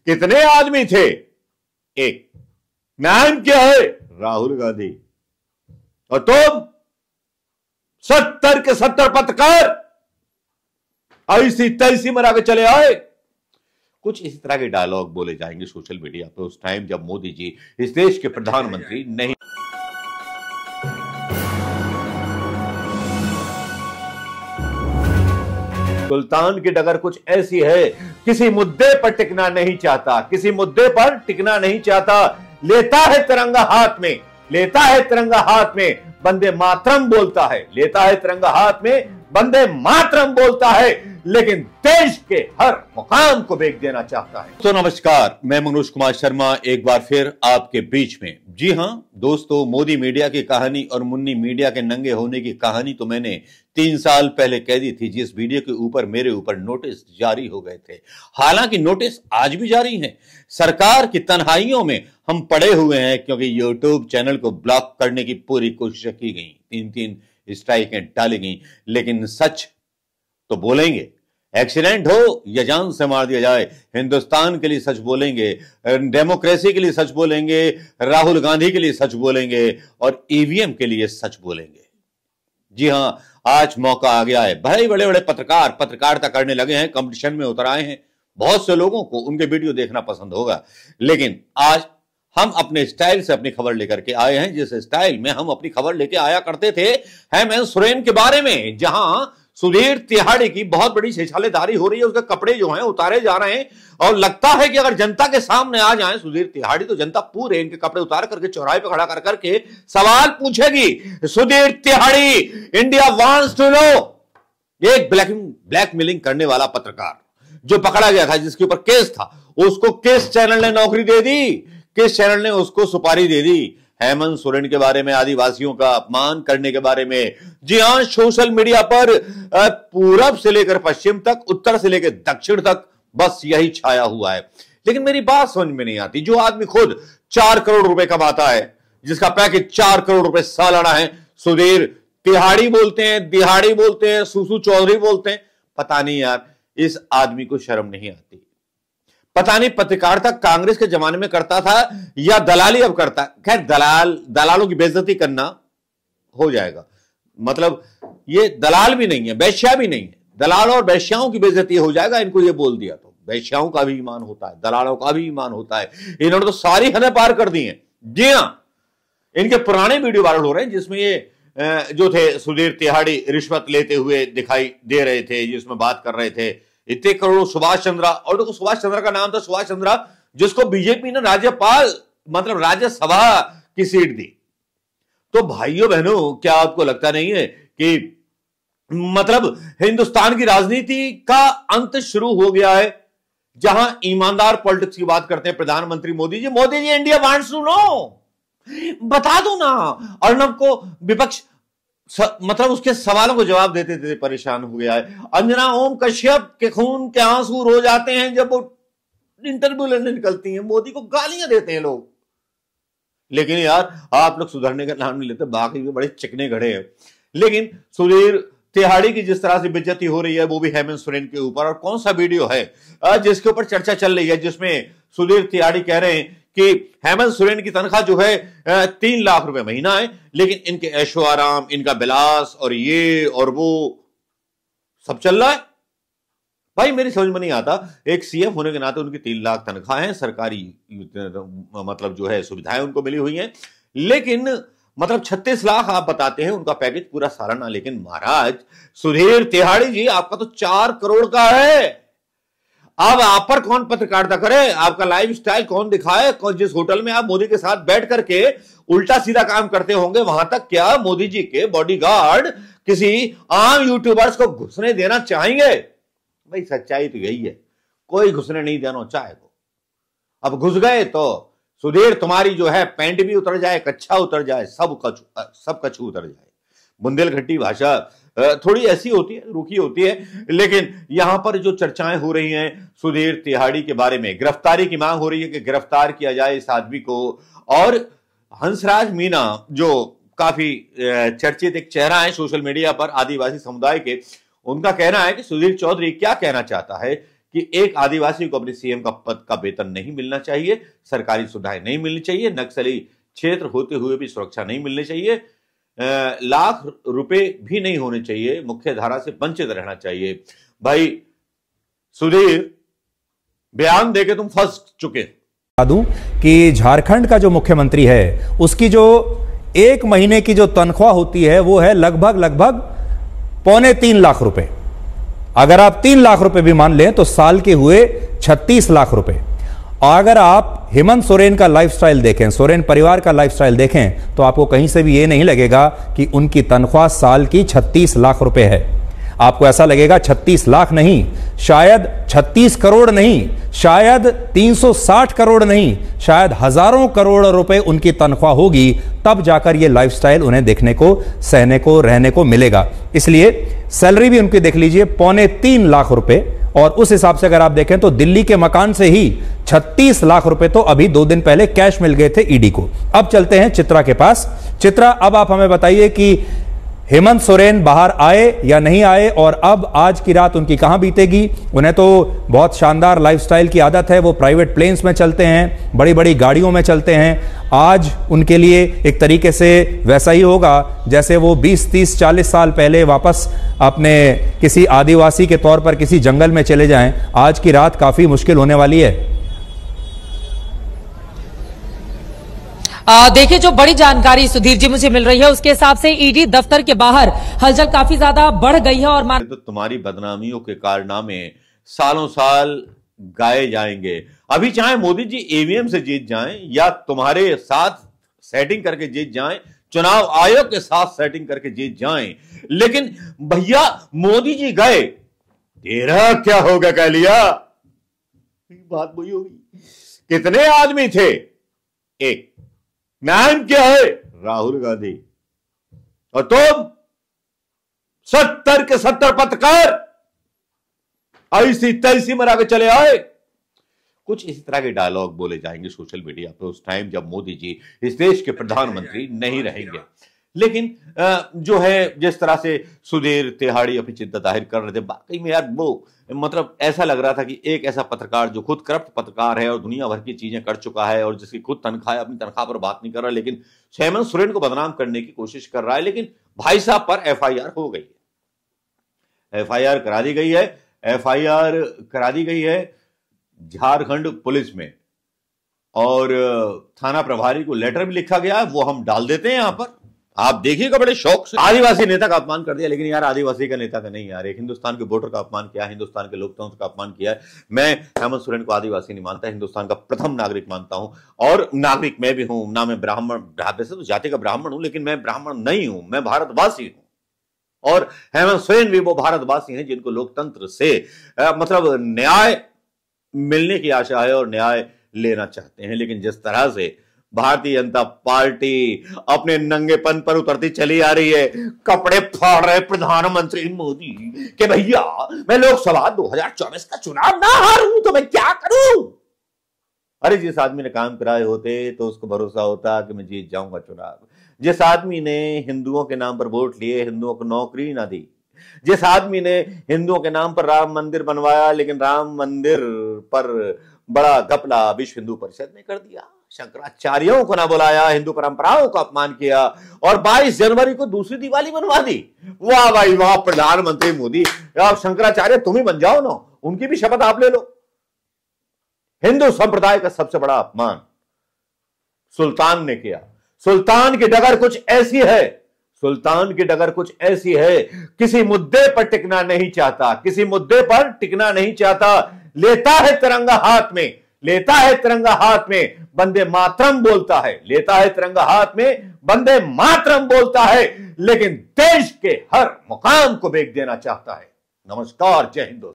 कितने आदमी थे? एक। नाम क्या है? राहुल गांधी। और तुम 70 के 70 पत्रकार ऐसी तैसी मरा के चले आए। कुछ इसी तरह के डायलॉग बोले जाएंगे सोशल मीडिया पे उस टाइम जब मोदी जी इस देश के प्रधानमंत्री नहीं। सुल्तान की डगर कुछ ऐसी है, किसी मुद्दे पर टिकना नहीं चाहता, किसी मुद्दे पर टिकना नहीं चाहता, लेता है तिरंगा हाथ में, लेता है तिरंगा हाथ में, वंदे मातरम बोलता है, लेता है तिरंगा हाथ में, वंदे मातरम बोलता है, लेकिन देश के हर मुकाम को बेच देना चाहता है। तो नमस्कार, मैं मनोज कुमार शर्मा एक बार फिर आपके बीच में। जी हां दोस्तों, मोदी मीडिया की कहानी और मुन्नी मीडिया के नंगे होने की कहानी तो मैंने 3 साल पहले कह दी थी, जिस वीडियो के ऊपर मेरे ऊपर नोटिस जारी हो गए थे। हालांकि नोटिस आज भी जारी हैं। सरकार की तन्हाइयों में हम पड़े हुए हैं, क्योंकि यूट्यूब चैनल को ब्लॉक करने की पूरी कोशिश की गई, 3-3 स्ट्राइकें डाली गई, लेकिन सच तो बोलेंगे। एक्सीडेंट हो या जान से मार दिया जाए, हिंदुस्तान के लिए सच बोलेंगे, डेमोक्रेसी के लिए सच बोलेंगे, राहुल गांधी के लिए सच बोलेंगे और ईवीएम के लिए सच बोलेंगे। जी हां, आज मौका आ गया है। बड़े बड़े बड़े पत्रकार पत्रकारिता करने लगे हैं, कंपटीशन में उतर आए हैं। बहुत से लोगों को उनके वीडियो देखना पसंद होगा, लेकिन आज हम अपने स्टाइल से अपनी खबर लेकर के आए हैं, जिस स्टाइल में हम अपनी खबर लेके आया करते थे हेमंत सोरेन के बारे में, जहां सुधीर तिहाड़ी की बहुत बड़ी छेछालेदारी हो रही है। उसके कपड़े जो हैं उतारे जा रहे हैं और लगता है कि अगर जनता के सामने आ जाए सुधीर तिहाड़ी तो जनता पूरे इनके कपड़े उतार करके चौराहे पे खड़ा कर करके सवाल पूछेगी। Sudhir Tihadi, India wants to know. एक ब्लैकमेलिंग करने वाला पत्रकार जो पकड़ा गया था, जिसके ऊपर केस था, उसको किस चैनल ने नौकरी दे दी, किस चैनल ने उसको सुपारी दे दी? हेमंत सोरेन के बारे में, आदिवासियों का अपमान करने के बारे में। जी हां, सोशल मीडिया पर पूरब से लेकर पश्चिम तक, उत्तर से लेकर दक्षिण तक बस यही छाया हुआ है। लेकिन मेरी बात समझ में नहीं आती, जो आदमी खुद 4 करोड़ रुपए कमाता है, जिसका पैकेज 4 करोड़ रुपए सालाना है, सुधीर तिहाड़ी बोलते हैं, दिहाड़ी बोलते हैं, सुसु चौधरी बोलते हैं। पता नहीं यार, इस आदमी को शर्म नहीं आती। पता नहीं पत्रकारिता कांग्रेस के जमाने में करता था या दलाली अब करता है। खैर, दलालों की बेइज्जती करना हो जाएगा, मतलब ये दलाल भी नहीं है, वेश्या भी नहीं है, दलाल और वेश्याओं की बेइज्जती हो जाएगा। इनको ये बोल दिया तो वेश्याओं का भी ईमान होता है, दलालों का भी ईमान होता है। इन्होंने तो सारी हदें पार कर दी हैं। जी हां, इनके पुराने वीडियो वायरल हो रहे हैं, जिसमें ये जो थे सुधीर तिहाड़ी रिश्वत लेते हुए दिखाई दे रहे थे, जिसमें बात कर रहे थे इतने करोड़ सुभाष चंद्रा। और देखो, सुभाष चंद्रा का नाम था सुभाष चंद्रा, जिसको बीजेपी ने राज्यपाल मतलब राज्यसभा की सीट दी। तो भाइयों बहनों, क्या आपको लगता नहीं है कि मतलब हिंदुस्तान की राजनीति का अंत शुरू हो गया है, जहां ईमानदार पॉलिटिक्स की बात करते हैं प्रधानमंत्री Modi ji. Modi ji, India wants to no, बता दो ना। अर्नब को विपक्ष मतलब उसके सवालों को जवाब देते देते परेशान हो गया है। अंजना ओम कश्यप के खून के आंसू रो जाते हैं जब वो इंटरव्यू लेने निकलती हैं, मोदी को गालियां देते हैं लोग। लेकिन यार, आप लोग सुधरने का नाम नहीं लेते, बाकी भी बड़े चिकने घड़े हैं। लेकिन सुधीर तिहाड़ी की जिस तरह से बेइज्जती हो रही है, वो भी हेमंत सोरेन के ऊपर। और कौन सा वीडियो है जिसके ऊपर चर्चा चल रही है, जिसमें सुधीर तिहाड़ी कह रहे हैं कि हेमंत सोरेन की तनख्वाह जो है 3 लाख रुपए महीना है, लेकिन इनके ऐशो आराम, इनका बिलास और ये और वो सब चल रहा है। भाई, मेरी समझ में नहीं आता, एक सीएम होने के नाते उनकी 3 लाख तनख्वाह है, सरकारी मतलब जो है सुविधाएं उनको मिली हुई हैं, लेकिन मतलब 36 लाख आप बताते हैं उनका पैकेज पूरा सालाना। लेकिन महाराज सुधीर तिहाड़ी जी, आपका तो 4 करोड़ का है। अब आप पर कौन पत्रकारिता करे, आपका लाइफ स्टाइल कौन दिखाए? जिस होटल में आप मोदी के साथ बैठ करके उल्टा सीधा काम करते होंगे, वहां तक क्या मोदी जी के बॉडीगार्ड किसी आम यूट्यूबर्स को घुसने देना चाहेंगे? भाई, सच्चाई तो यही है, कोई घुसने नहीं देना चाहेगा। अब घुस गए तो सुधीर, तुम्हारी जो है पैंट भी उतर जाए, कच्छा उतर जाए, सब कछु उतर जाए। बुंदेलखंडी भाषा थोड़ी ऐसी होती है, रूखी होती है। लेकिन यहां पर जो चर्चाएं हो रही हैं सुधीर तिहाड़ी के बारे में, गिरफ्तारी की मांग हो रही है कि गिरफ्तार किया जाए इस आदमी को। और हंसराज मीना, जो काफी चर्चित एक चेहरा है सोशल मीडिया पर आदिवासी समुदाय के, उनका कहना है कि सुधीर चौधरी क्या कहना चाहता है कि एक आदिवासी को अपने सीएम का पद का वेतन नहीं मिलना चाहिए, सरकारी सुविधाएं नहीं मिलनी चाहिए, नक्सली क्षेत्र होते हुए भी सुरक्षा नहीं मिलनी चाहिए, लाख रुपए भी नहीं होने चाहिए, मुख्य धारा से वंचित रहना चाहिए। भाई सुधीर, बयान देके तुम फंस चुके। बता दूं कि झारखंड का जो मुख्यमंत्री है उसकी जो एक महीने की जो तनख्वाह होती है वो है लगभग 2.25 लाख रुपए। अगर आप 3 लाख रुपए भी मान लें तो साल के हुए 36 लाख रुपए। और अगर आप हेमंत सोरेन का लाइफस्टाइल देखें, सोरेन परिवार का लाइफस्टाइल देखें, तो आपको कहीं से भी यह नहीं लगेगा कि उनकी तनख्वाह साल की 36 लाख रुपए है। आपको ऐसा लगेगा 36 लाख नहीं, शायद 36 करोड़ नहीं, शायद 360 करोड़ नहीं, शायद हजारों करोड़ रुपए उनकी तनख्वाह होगी, तब जाकर यह लाइफस्टाइल उन्हें देखने को, सहने को, रहने को मिलेगा। इसलिए सैलरी भी उनकी देख लीजिए 2.25 लाख रुपए, और उस हिसाब से अगर आप देखें तो दिल्ली के मकान से ही 36 लाख रुपए तो अभी 2 दिन पहले कैश मिल गए थे ईडी को। अब चलते हैं चित्रा के पास। चित्रा, अब आप हमें बताइए कि हेमंत सोरेन बाहर आए या नहीं आए, और अब आज की रात उनकी कहां बीतेगी। उन्हें तो बहुत शानदार लाइफस्टाइल की आदत है, वो प्राइवेट प्लेन्स में चलते हैं, बड़ी बड़ी गाड़ियों में चलते हैं। आज उनके लिए एक तरीके से वैसा ही होगा जैसे वो 20, 30, 40 साल पहले वापस अपने किसी आदिवासी के तौर पर किसी जंगल में चले जाएं। आज की रात काफी मुश्किल होने वाली है। देखिए, जो बड़ी जानकारी सुधीर जी मुझे मिल रही है उसके हिसाब से ईडी दफ्तर के बाहर हलचल काफी ज्यादा बढ़ गई है। और तो तुम्हारी बदनामियों के कारनामे सालों साल गाए जाएंगे। अभी चाहे मोदी जी ईवीएम से जीत जाएं या तुम्हारे साथ सेटिंग करके जीत जाएं, चुनाव आयोग के साथ सेटिंग करके जीत जाएं, लेकिन भैया मोदी जी गए, तेरा क्या होगा कह लिया, बात वही होगी। कितने आदमी थे, एक नाम क्या है, राहुल गांधी, और तुम 70 के 70 पत्रकार ऐसी तैसी मरा के चले आए। कुछ इसी तरह के डायलॉग बोले जाएंगे सोशल मीडिया पर उस टाइम जब मोदी जी इस देश के प्रधानमंत्री नहीं रहेंगे। लेकिन जो है, जिस तरह से सुधीर तिहाड़ी अपनी चिंता जाहिर कर रहे थे, वाकई में यार वो मतलब ऐसा लग रहा था कि एक ऐसा पत्रकार जो खुद करप्ट पत्रकार है और दुनिया भर की चीजें कर चुका है और जिसकी खुद तनख्वाह है, अपनी तनख्वाह पर बात नहीं कर रहा, लेकिन हेमंत सोरेन को बदनाम करने की कोशिश कर रहा है। लेकिन भाई साहब पर एफआईआर हो गई है, एफआईआर करा दी गई है, एफआईआर करा दी गई है झारखंड पुलिस में, और थाना प्रभारी को लेटर भी लिखा गया है, वो हम डाल देते हैं यहां पर, आप देखिएगा बड़े शौक से। आदिवासी नेता का अपमान कर दिया, लेकिन यार आदिवासी का नेता का नहीं यार, एक हिंदुस्तान के वोटर का अपमान किया, हिंदुस्तान के लोकतंत्र का अपमान किया है। मैं हेमंत सोरेन को आदिवासी नहीं मानता, हिंदुस्तान का प्रथम नागरिक मानता हूं, और नागरिक मैं भी हूं ना, मैं ब्राह्मण, वैसे तो जाति का ब्राह्मण हूं, लेकिन मैं ब्राह्मण नहीं हूं, मैं भारतवासी हूं। और हेमंत सोरेन भी वो भारतवासी हैं जिनको लोकतंत्र से मतलब न्याय मिलने की आशा है और न्याय लेना चाहते हैं। लेकिन जिस तरह से भारतीय जनता पार्टी अपने नंगेपन पर उतरती चली आ रही है, कपड़े फाड़ रहे प्रधानमंत्री मोदी कि भैया मैं लोकसभा 2024 का चुनाव ना हारूं तो मैं क्या करूं। अरे जिस आदमी ने काम कराए होते तो उसको भरोसा होता कि मैं जीत जाऊंगा चुनाव। जिस आदमी ने हिंदुओं के नाम पर वोट लिए, हिंदुओं को नौकरी ना दी, जिस आदमी ने हिंदुओं के नाम पर राम मंदिर बनवाया, लेकिन राम मंदिर पर बड़ा घपला विश्व हिंदू परिषद ने कर दिया, शंकराचार्यों को ना बुलाया, हिंदू परंपराओं का अपमान किया, और 22 जनवरी को दूसरी दिवाली बनवा दी। वाह भाई वाह, प्रधानमंत्री मोदी, आप शंकराचार्य तुम ही बन जाओ ना, उनकी भी शपथ आप ले लो। हिंदू संप्रदाय का सबसे बड़ा अपमान सुल्तान ने किया। सुल्तान की डगर कुछ ऐसी है, सुल्तान की डगर कुछ ऐसी है, किसी मुद्दे पर टिकना नहीं चाहता, किसी मुद्दे पर टिकना नहीं चाहता, लेता है तिरंगा हाथ में, लेता है तिरंगा हाथ में, वंदे मातरम बोलता है, लेता है तिरंगा हाथ में, वंदे मातरम बोलता है, लेकिन देश के हर मुकाम को बेच देना चाहता है। नमस्कार, जय हिंद।